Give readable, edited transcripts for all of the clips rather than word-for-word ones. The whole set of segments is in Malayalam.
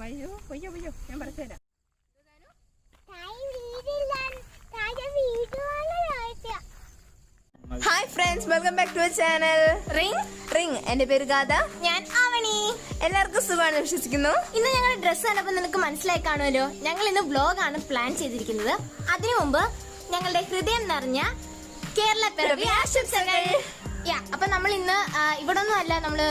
ഞാൻ പറഞ്ഞു തരാം. Hi friends, welcome back to channel ring. എന്റെ പേര് ഗാഥ, ഞാൻ ആവണി. എല്ലാവർക്കും സുഖമാണ് വിശ്വസിക്കുന്നു. ഇന്ന് ഞങ്ങളുടെ ഡ്രസ്സ് കണ്ടപ്പോൾ നിനക്ക് മനസ്സിലായി കാണുമല്ലോ, ഞങ്ങൾ ഇന്ന് വ്ലോഗാണ് പ്ലാൻ ചെയ്തിരിക്കുന്നത്. അതിനു മുമ്പ് ഞങ്ങളുടെ ഹൃദയം നിറഞ്ഞ കേരള പിറവി ആശംസകൾ. അപ്പൊ നമ്മൾ ഇന്ന് ഇവിടെ ഒന്നും അല്ല, നമ്മള്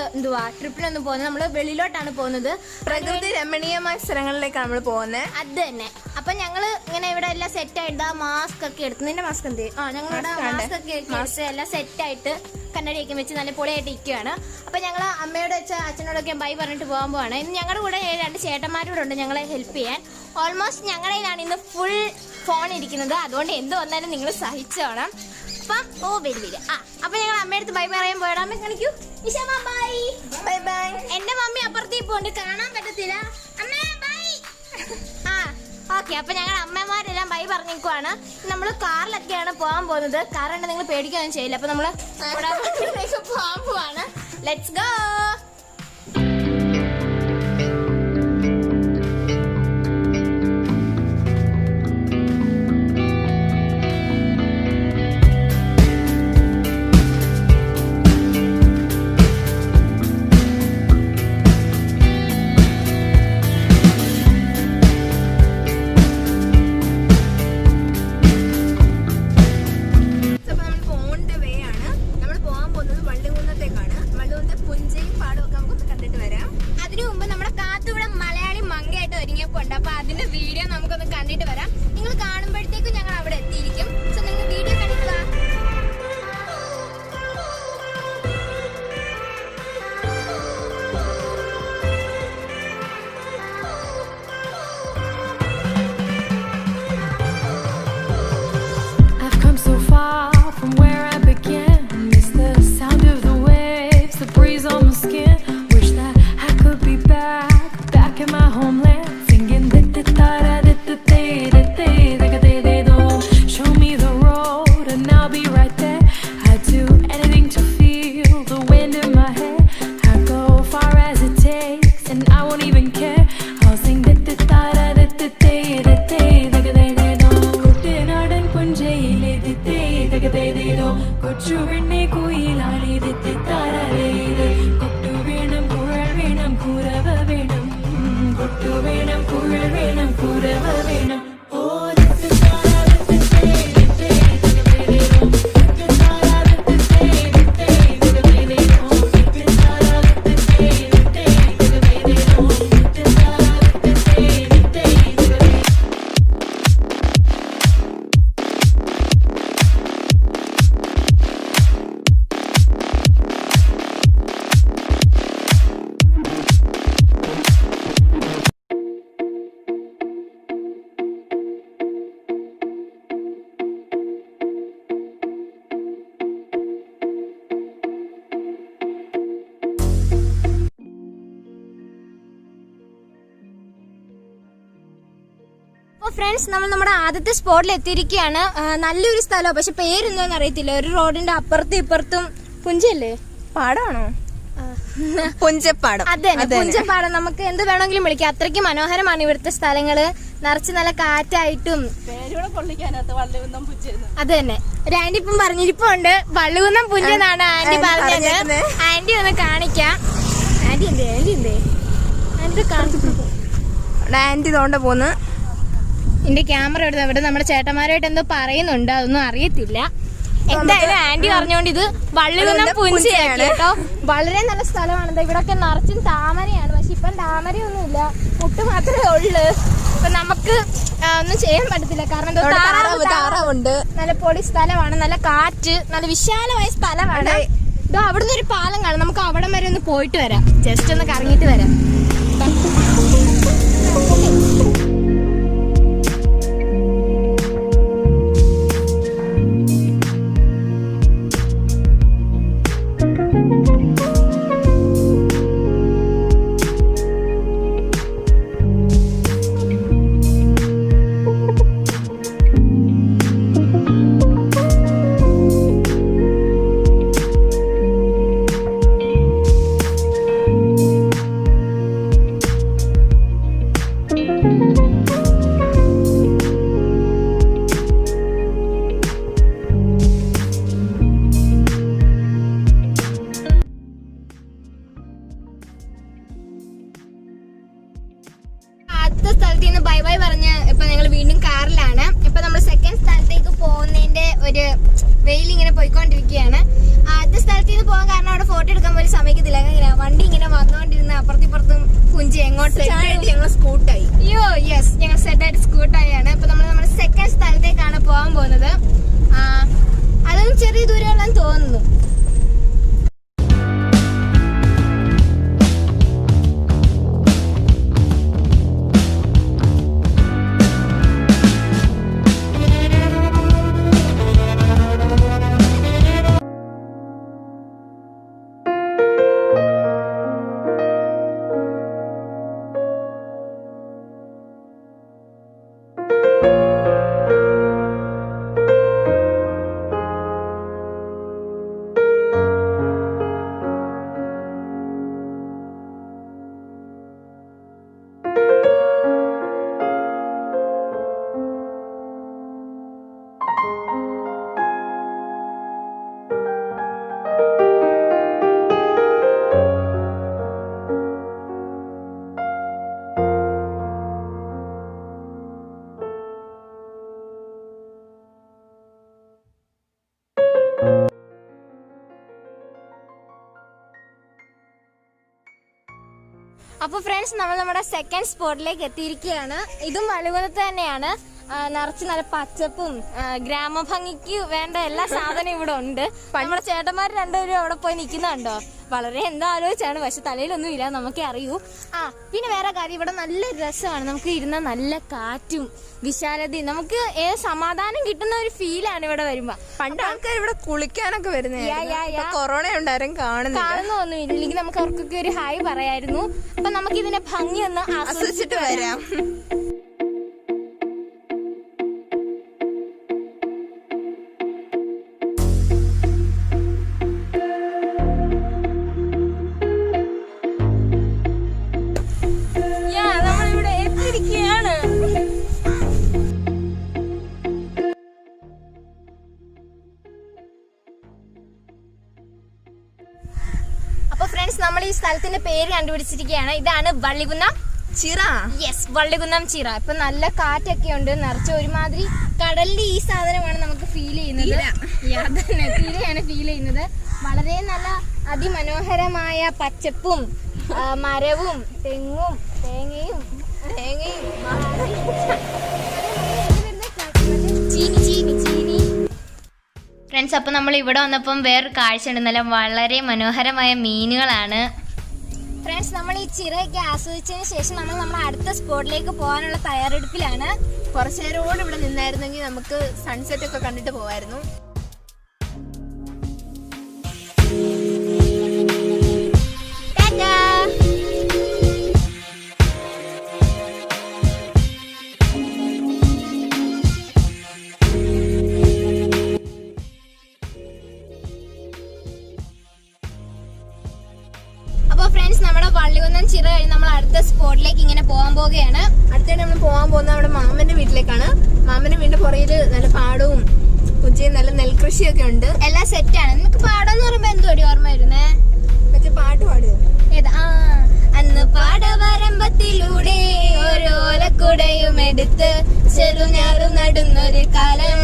ട്രിപ്പിലൊന്നും പോകുന്നത്, നമ്മള് വെളിയിലോട്ടാണ് പോകുന്നത്. പ്രകൃതി രമണീയമായ സ്ഥലങ്ങളിലേക്കാണ് നമ്മൾ പോകുന്നത്. അത് തന്നെ. അപ്പൊ ഞങ്ങള് ഇങ്ങനെ ഇവിടെ എല്ലാം സെറ്റ് ആയിട്ട് മാസ്ക് ഒക്കെ എടുത്ത്, നിന്റെ മാസ്ക് എന്ത് ഞങ്ങളുടെ മാസ്ക് ഒക്കെ എടുത്ത് എല്ലാം സെറ്റ് ആയിട്ട് കണ്ണടിയൊക്കെ വെച്ച് നല്ല പൊളിയായിട്ട് ഇരിക്കുകയാണ്. അപ്പൊ ഞങ്ങള് അമ്മയോട് വെച്ച അച്ഛനോടൊക്കെ ബൈ പറഞ്ഞിട്ട് പോകാൻ പോവാണ്. ഇന്ന് ഞങ്ങളുടെ കൂടെ 2 ചേട്ടന്മാരോട് ഉണ്ട് ഞങ്ങളെ ഹെൽപ്പ് ചെയ്യാൻ. ഓൾമോസ്റ്റ് ഞങ്ങളുടെ കയ്യിലാണ് ഇന്ന് ഫുൾ ഫോൺ ഇരിക്കുന്നത്, അതുകൊണ്ട് എന്ത് വന്നാലും നിങ്ങൾ സഹിച്ചോണം. അപ്പം വരി. അപ്പൊ ഞങ്ങൾ അമ്മയടുത്ത് ബൈ പറയാൻ പോയടാ. അമ്മ കാണിക്കൂ. Bye bye. എന്റെ മമ്മി അപ്പുറത്തേ പോണ്ട്, കാണാൻ പറ്റത്തില്ല. അമ്മേ ബൈ. ഓക്കെ, അപ്പൊ ഞങ്ങൾ അമ്മമാരെല്ലാം ബൈ പറഞ്ഞേക്കുവാണ്. നമ്മള് കാറിലൊക്കെയാണ് പോകാൻ പോകുന്നത്. കാർ കണ്ട് നിങ്ങൾ പേടിക്കുകയൊന്നും ചെയ്യില്ല. അപ്പൊ നമ്മള് പോകാൻ പോവാണ്. Let's go. ഫ്രണ്ട്സ്, നമ്മൾ നമ്മുടെ ആദ്യത്തെ സ്പോട്ടിൽ എത്തിയിരിക്കുകയാണ്. നല്ലൊരു സ്ഥലമാണ്, പക്ഷെ പേരൊന്നും അറിയത്തില്ല. ഒരു റോഡിന്റെ അപ്പുറത്തും ഇപ്പുറത്തും പുഞ്ചയല്ലേ, പാടാണോ? പുഞ്ചപ്പാടം. അതെ, പുഞ്ചപ്പാടം. നമുക്ക് എന്ത് വേണമെങ്കിലും വിളിക്കാം, അത്രയ്ക്ക് മനോഹരമാണ് ഇവിടുത്തെ സ്ഥലങ്ങള്. നിറച്ച് നല്ല കാറ്റായിട്ടും. അത് തന്നെ. ഒരു ആന്റി ഇപ്പം പറഞ്ഞിരിപ്പുണ്ട്, വള്ളുകുന്നം പുഞ്ചെന്നാണ് ആന്റി പറഞ്ഞത്. ആന്റി ഒന്ന് കാണിക്കാം. ആന്റി ആന്റി തോണ്ട പോന്ന്. എന്റെ ക്യാമറ എടുത്ത് അവിടെ നമ്മുടെ ചേട്ടന്മാരായിട്ട് എന്തോ പറയുന്നുണ്ട്, അതൊന്നും അറിയത്തില്ല. എന്തായാലും ആന്റി പറഞ്ഞോണ്ട് ഇത് വള്ളുകുന്നം പുഞ്ചയാണ് കേട്ടോ. വളരെ നല്ല സ്ഥലമാണ്. ഇവിടൊക്കെ നിറച്ചും താമരയാണ്, പക്ഷെ ഇപ്പം താമരയൊന്നുമില്ല, മുട്ട് മാത്രമേ ഉള്ളു. അപ്പൊ നമുക്ക് ഒന്നും ചെയ്യാൻ പറ്റത്തില്ല, കാരണം താറാവുണ്ട്. നല്ല പൊടി സ്ഥലമാണ്, നല്ല കാറ്റ്, നല്ല വിശാലമായ സ്ഥലമാണ്. ഇതോ അവിടുന്ന് ഒരു പാലം കാണും, നമുക്ക് അവിടം വരെ ഒന്ന് പോയിട്ട് വരാം, ജസ്റ്റ് ഒന്ന് കറങ്ങിയിട്ട് വരാം. ആദ്യത്തെ സ്ഥലത്ത് നിന്ന് ബൈ ബൈ പറഞ്ഞ് ഇപ്പൊ ഞങ്ങൾ വീണ്ടും കാറിലാണ്. ഇപ്പൊ നമ്മൾ സെക്കൻഡ് സ്ഥലത്തേക്ക് പോകുന്നതിന്റെ ഒരു വെയിൽ ഇങ്ങനെ പോയിക്കൊണ്ടിരിക്കുകയാണ്. ആദ്യത്തെ സ്ഥലത്ത് നിന്ന് പോകാൻ കാരണം അവിടെ ഫോട്ടോ എടുക്കാൻ പോലും സമയത്തില്ല. അങ്ങനെ വണ്ടി ഇങ്ങനെ വന്നുകൊണ്ടിരുന്ന അപ്പുറത്തിപ്പുറത്തും കുഞ്ചി എങ്ങോട്ട് ഞങ്ങൾ സ്കൂട്ടായി. അയ്യോ യെസ്, ഞങ്ങൾ സെറ്റായിട്ട് സ്കൂട്ടായാണ്. ഇപ്പൊ നമ്മൾ നമ്മുടെ സെക്കൻഡ് സ്ഥലത്തേക്കാണ് പോകാൻ പോകുന്നത്. അതും ചെറിയ ദൂരമുള്ളതെന്ന് തോന്നുന്നു. അപ്പൊ ഫ്രണ്ട്സ്, നമ്മൾ നമ്മുടെ സെക്കൻഡ് സ്പോട്ടിലേക്ക് എത്തിയിരിക്കുകയാണ്. ഇതും വള്ളികുന്നത്ത് തന്നെയാണ്. നിറച്ച് നല്ല പച്ചപ്പും ഗ്രാമഭംഗിക്ക് വേണ്ട എല്ലാ സാധനവും ഇവിടെ ഉണ്ട്. നമ്മുടെ ചേട്ടന്മാർ രണ്ടുപേരും അവിടെ പോയി നിൽക്കുന്നുണ്ടോ? വളരെ എന്താ ആലോചിച്ചാണ്, പക്ഷെ തലയിലൊന്നും ഇല്ല, നമുക്കേ അറിയൂ. പിന്നെ വേറെ കാര്യം, ഇവിടെ നല്ല രസമാണ്. നമുക്ക് ഇരുന്ന നല്ല കാറ്റും വിശാലതയും, നമുക്ക് സമാധാനം കിട്ടുന്ന ഒരു ഫീലാണ് ഇവിടെ വരുമ്പോ. പണ്ട് ആൾക്കാർ ഇവിടെ കുളിക്കാനൊക്കെ വരുന്നത്. കൊറോണ ഉണ്ടാരും കാണുന്നൊന്നും ഇല്ലെങ്കിൽ നമുക്ക് അവർക്കൊക്കെ ഒരു ഹായ് പറയായിരുന്നു. അപ്പൊ നമുക്ക് ഇതിന്റെ ഭംഗി ഒന്ന് ആസ്വദിച്ചിട്ട് വരാം. അപ്പൊ ഫ്രണ്ട്സ്, നമ്മൾ ഈ സ്ഥലത്തിന്റെ പേര് കണ്ടുപിടിച്ചിരിക്കുകയാണ്. ഇതാണ് വള്ളികുന്നം ചിറ. യെസ്, വള്ളികുന്നം ചിറ. ഇപ്പൊ നല്ല കാറ്റൊക്കെ ഉണ്ട്, നിറച്ച ഒരുമാതിരി കടലിന്റെ ഈ സാധനമാണ് നമുക്ക് ഫീൽ ചെയ്യുന്നത്. തീരെയാണ് ഫീൽ ചെയ്യുന്നത്. വളരെ നല്ല അതിമനോഹരമായ പച്ചപ്പും മരവും തെങ്ങും തേങ്ങയും ഫ്രണ്ട്സ്, അപ്പോൾ നമ്മൾ ഇവിടെ വന്നപ്പം വേറൊരു കാഴ്ച ഉണ്ട്. നല്ല വളരെ മനോഹരമായ മീനുകളാണ്. ഫ്രണ്ട്സ്, നമ്മൾ ഈ ചിറയൊക്കെ ആസ്വദിച്ചതിന് ശേഷം നമ്മൾ അടുത്ത സ്പോട്ടിലേക്ക് പോകാനുള്ള തയ്യാറെടുപ്പിലാണ്. കുറച്ചു നേരം ഇവിടെ നിന്നായിരുന്നെങ്കിൽ നമുക്ക് സൺസെറ്റ് ഒക്കെ കണ്ടിട്ട് പോവായിരുന്നു. അപ്പോൾ ഫ്രണ്ട്സ്, നമ്മുടെ വള്ളികുന്നം ചിറ കഴിഞ്ഞ് നമ്മൾ അടുത്ത സ്പോട്ടിലേക്ക് ഇങ്ങനെ പോകാൻ പോവുകയാണ്. അടുത്തായിട്ട് നമ്മൾ പോകാൻ പോകുന്നത് നമ്മുടെ മാമന്റെ വീട്ടിലേക്കാണ്. മാമന്റെ വീടിന്റെ പുറകില് നല്ല പാടവും കുഞ്ചിയും നല്ല നെൽകൃഷിയൊക്കെ ഉണ്ട്. എല്ലാം സെറ്റാണ്. നിനക്ക് പാടം എന്ന് പറയുമ്പോ എന്തോടി ഓർമ്മ വരുന്നേ? മറ്റേ പാട്ട് പാടുക ഏതാ? അന്ന് പാടവരമ്പത്തിലൂടെ ഓരോലക്കുടയും എടുത്ത് ചെറുഞാറും നടുന്നൊരു കാലം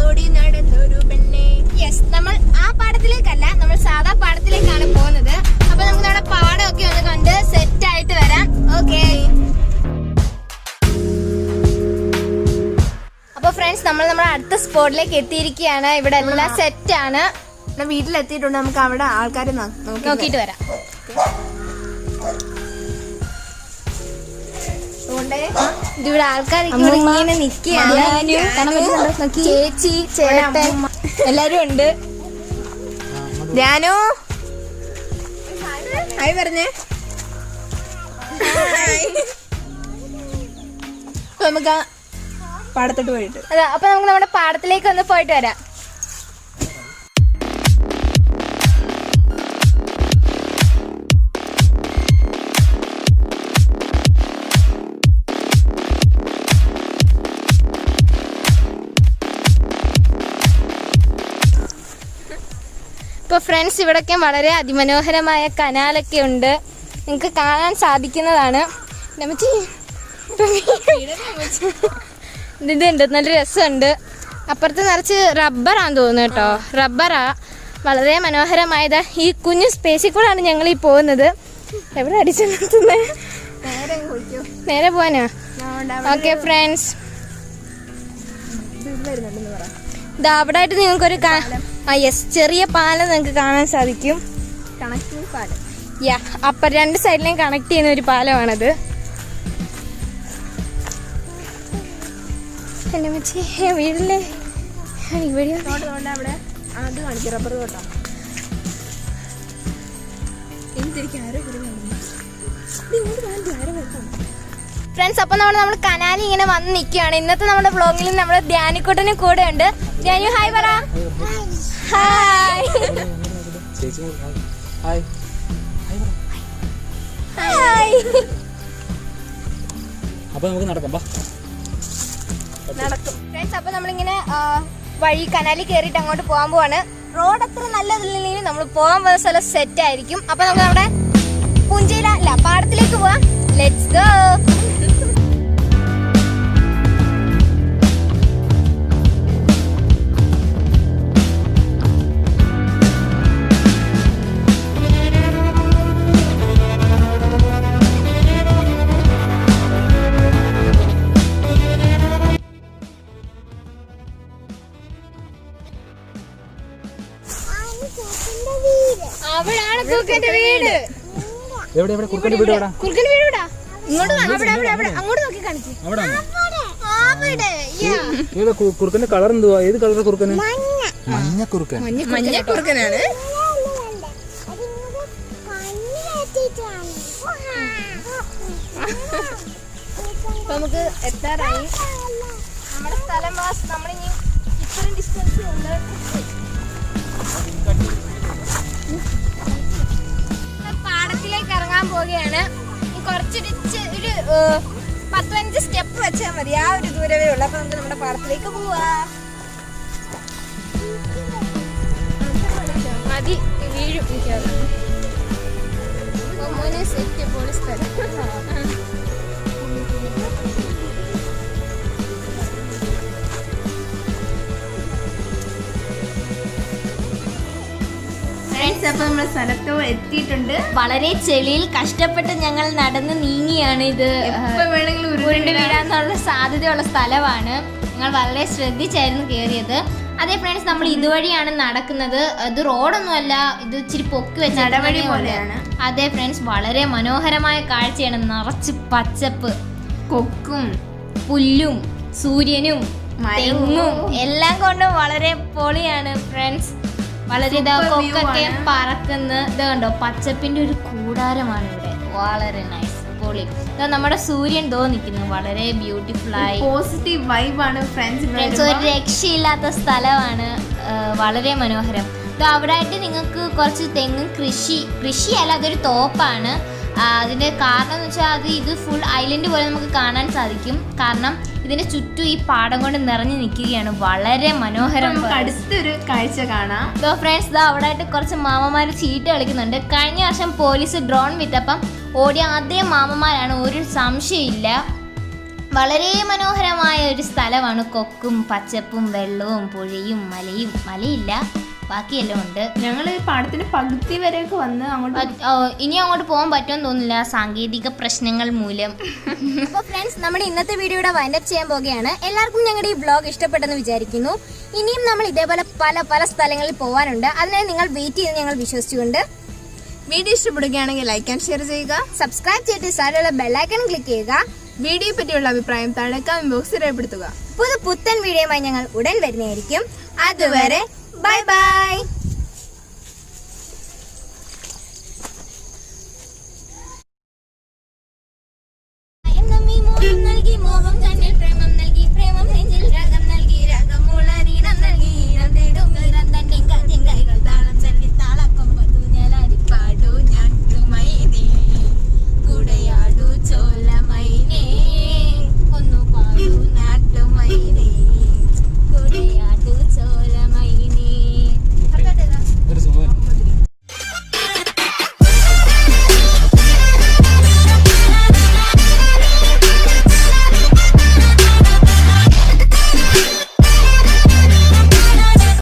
ഓടി നടന്നൊരു പെണ്ണെ. യെസ്, നമ്മൾ ആ പാടത്തിലേക്കല്ല, നമ്മൾ സാധാ പാടത്തിലേക്കാണ് പോകുന്നത്. അപ്പൊ നമുക്ക് നമ്മുടെ പാടമൊക്കെ ഒന്ന് കണ്ട് സെറ്റ് ആയിട്ട് വരാം. ഓക്കെ. അപ്പൊ ഫ്രണ്ട്സ്, നമ്മൾ നമ്മുടെ അടുത്ത സ്പോട്ടിലേക്ക് എത്തിയിരിക്കുകയാണ്. ഇവിടെ എല്ലാം സെറ്റ് ആണ്. വീട്ടിലെത്തിയിട്ടുണ്ട്. നമുക്ക് അവിടെ ആൾക്കാരെ നോക്കിയിട്ട് വരാം. ഇവിടെ ആൾക്കാരൊക്കെ ഇങ്ങനെ നിൽക്കുകയാണ്. ചേച്ചി ചേട്ടൻ എല്ലാരും ഉണ്ട്. ധ്യാനു ഹായ് പറഞ്ഞേ. നമുക്ക് പാടത്തോട്ട് പോയിട്ട് അപ്പൊ നമുക്ക് നമ്മുടെ പാടത്തിലേക്ക് ഒന്ന് പോയിട്ട് വരാം. ഇപ്പോൾ ഫ്രണ്ട്സ്, ഇവിടൊക്കെ വളരെ അതിമനോഹരമായ കനാലൊക്കെ ഉണ്ട്, നിങ്ങൾക്ക് കാണാൻ സാധിക്കുന്നതാണ്. ഇതുണ്ട്, നല്ല രസമുണ്ട്. അപ്പുറത്ത് നിറച്ച് റബ്ബറാന്ന് തോന്നുന്നു കേട്ടോ. റബ്ബറാ വളരെ മനോഹരമായത്. ഈ കുഞ്ഞു സ്പേസിൽ കൂടെയാണ് ഞങ്ങൾ ഈ പോകുന്നത്. എവിടെ അടിച്ചു നിർത്തുന്നത്? നേരെ പോവാനാ? ഓക്കെ ഫ്രണ്ട്സ്, ഇതാ അവിടെ ആയിട്ട് നിങ്ങൾക്കൊരു ചെറിയ പാലം നിങ്ങൾക്ക് കാണാൻ സാധിക്കും. കണക്റ്റിംഗ് പാലം. അപ്പം 2 സൈഡിലേയും കണക്ട് ചെയ്യുന്ന ഒരു പാലമാണത്. എന്നെ മച്ചി വീടില്ലേ ഇവിടെ അവിടെ അത് കാണിക്കും, റബ്ബർ തോട്ടം. ഫ്രണ്ട്സ്, അപ്പൊ നമ്മൾ കനാലി ഇങ്ങനെ വന്ന് നിൽക്കുകയാണ്. ഇന്നത്തെ നമ്മുടെ വ്ളോഗിൽ നമ്മുടെ ധ്യാനിക്കുട്ടനും കൂടെ ഉണ്ട്. ധ്യാനു ഹായ് പറ. Hi hi. അപ്പൊ നമുക്ക് നടക്കാം. നടക്കും ഫ്രണ്ട്സ്. അപ്പൊ നമ്മളിങ്ങനെ വഴി കനാലി കയറിയിട്ട് അങ്ങോട്ട് പോകാൻ പോവാണ്. റോഡ് അത്ര നല്ലതില്ലെങ്കിലും നമ്മൾ പോകാൻ പോകുന്ന സ്ഥലം സെറ്റ് ആയിരിക്കും. അപ്പൊ നമുക്ക് നമ്മുടെ പുഞ്ചയില പാടത്തിലേക്ക് പോവാം. Let's go. അവിടാണ് കുറുക്കന്റെ വീട്. കുറുക്കന്റെ വീട് എവിടെ? കുറുക്കന്റെ വീട് എവിടാ? ഇങ്ങോട്ട് അങ്ങോട്ട് നോക്കി കാണിക്കും. കുറുക്കന്റെ കളർ എന്തുവാ? ഏത് കളർ കുറുക്കന്? മഞ്ഞ കുറുക്കൻ. മഞ്ഞ കുറുക്കനാണ്. നമുക്ക് എത്താറായി നമ്മുടെ സ്ഥലം. നമ്മളിനി ഇത്രയും ഡിസ്റ്റൻസ് ഉണ്ട്. പാടത്തിലേക്ക് ഇറങ്ങാൻ പോവുകയാണ്. കുറച്ചൊരു 10-15 സ്റ്റെപ്പ് വെച്ചാൽ മതി, ആ ഒരു ദൂരമേ ഉള്ളൂ. അപ്പൊ നമുക്ക് നമ്മുടെ പാടത്തിലേക്ക് പോവാ. മതി വീഴും. സെറ്റ് പോലെ സ്ഥലം. അപ്പൊ നമ്മള് സ്ഥലത്തോ എത്തിയിട്ടുണ്ട്. വളരെ ചെളിയിൽ കഷ്ടപ്പെട്ട് ഞങ്ങൾ നടന്ന് നീങ്ങിയാണ്. ഇത് ഉരുണ്ട് വീഴാന്നുള്ള സാധ്യതയുള്ള സ്ഥലമാണ്. ഞങ്ങൾ വളരെ ശ്രദ്ധിച്ചായിരുന്നു കയറിയത്. അതെ ഫ്രണ്ട്സ്, നമ്മൾ ഇതുവഴിയാണ് നടക്കുന്നത്. ഇത് റോഡൊന്നുമല്ല, ഇത് ഇച്ചിരി പൊക്കി വെച്ച നടവഴി പോലെയാണ്. അതെ ഫ്രണ്ട്സ്, വളരെ മനോഹരമായ കാഴ്ചയാണ്. നിറച്ച് പച്ചപ്പ്, കൊക്കും പുല്ലും സൂര്യനും തെങ്ങും എല്ലാം കൊണ്ടും വളരെ പൊളിയാണ് ഫ്രണ്ട്സ്. വളരെ കൊക്കൊക്കെ പറക്കുന്ന ഇത് കണ്ടോ, പച്ചപ്പിന്റെ ഒരു കൂടാരമാണ് ഇവിടെ. വളരെ നൈസ്, പൊളി. നമ്മുടെ സൂര്യൻ നിൽക്കുന്നു, വളരെ ബ്യൂട്ടിഫുൾ ആയി. പോസിറ്റീവ് വൈബാണ് ഫ്രണ്ട്സ്. ഒരു രക്ഷയില്ലാത്ത സ്ഥലമാണ്, വളരെ മനോഹരം. അവിടെ ആയിട്ട് നിങ്ങൾക്ക് കുറച്ച് തെങ്ങ് കൃഷിയല്ല, അതൊരു തോപ്പാണ്. അതിന്റെ കാരണം എന്ന് വെച്ചാൽ ഇത് ഫുൾ ഐലൻഡ് പോലെ നമുക്ക് കാണാൻ സാധിക്കും. കാരണം ഇതിന്റെ ചുറ്റും ഈ പാടം കൊണ്ട് നിറഞ്ഞു നിൽക്കുകയാണ്. വളരെ മനോഹരം. അടുത്തൊരു കാഴ്ച കാണാം. ഫ്രണ്ട്സ്, അവിടെ ആയിട്ട് കുറച്ച് മാമന്മാര് ചീട്ട് കളിക്കുന്നുണ്ട്. കഴിഞ്ഞ വർഷം പോലീസ് ഡ്രോൺ വിട്ടപ്പം ഓടിയ അതേ മാമന്മാരാണ്, ഒരു സംശയമില്ല. വളരെ മനോഹരമായ ഒരു സ്ഥലമാണ്. കൊക്കും പച്ചപ്പും വെള്ളവും പുഴയും മലയില്ല, ബാക്കിയെല്ലാം ഉണ്ട്. ഞങ്ങൾ പാടത്തിന്റെ പകുതി വരെയൊക്കെ വന്ന് ഇനി അങ്ങോട്ട് പോകാൻ പറ്റുമെന്ന് തോന്നുന്നില്ല, സാങ്കേതിക പ്രശ്നങ്ങൾ മൂലം. അപ്പോൾ ഫ്രണ്ട്സ്, നമ്മുടെ ഇന്നത്തെ വീഡിയോയുടെ വൈൻഡപ്പ് ചെയ്യാൻ പോകുകയാണ്. എല്ലാവർക്കും ഞങ്ങളുടെ ഈ വ്ളോഗ് ഇഷ്ടപ്പെട്ടെന്ന് വിചാരിക്കുന്നു. ഇനിയും നമ്മൾ ഇതേപോലെ പല സ്ഥലങ്ങളിൽ പോകാനുണ്ട്. അതിനായി നിങ്ങൾ വെയിറ്റ് ചെയ്ത് ഞങ്ങൾ വിശ്വസിച്ചുകൊണ്ട് വീഡിയോ ഇഷ്ടപ്പെടുകയാണെങ്കിൽ ലൈക്ക് ആൻഡ് ഷെയർ ചെയ്യുക. സബ്സ്ക്രൈബ് ചെയ്തിട്ട് സൈഡിലുള്ള ബെല്ലൈക്കൺ ക്ലിക്ക് ചെയ്യുക. വീഡിയോയെ പറ്റിയുള്ള അഭിപ്രായം താഴെ കമന്റ് ബോക്സിൽ രേഖപ്പെടുത്തുക. പുത്തൻ വീഡിയോയുമായി ഞങ്ങൾ ഉടൻ വരുന്നതായിരിക്കും. അതുവരെ ബൈ ബൈ.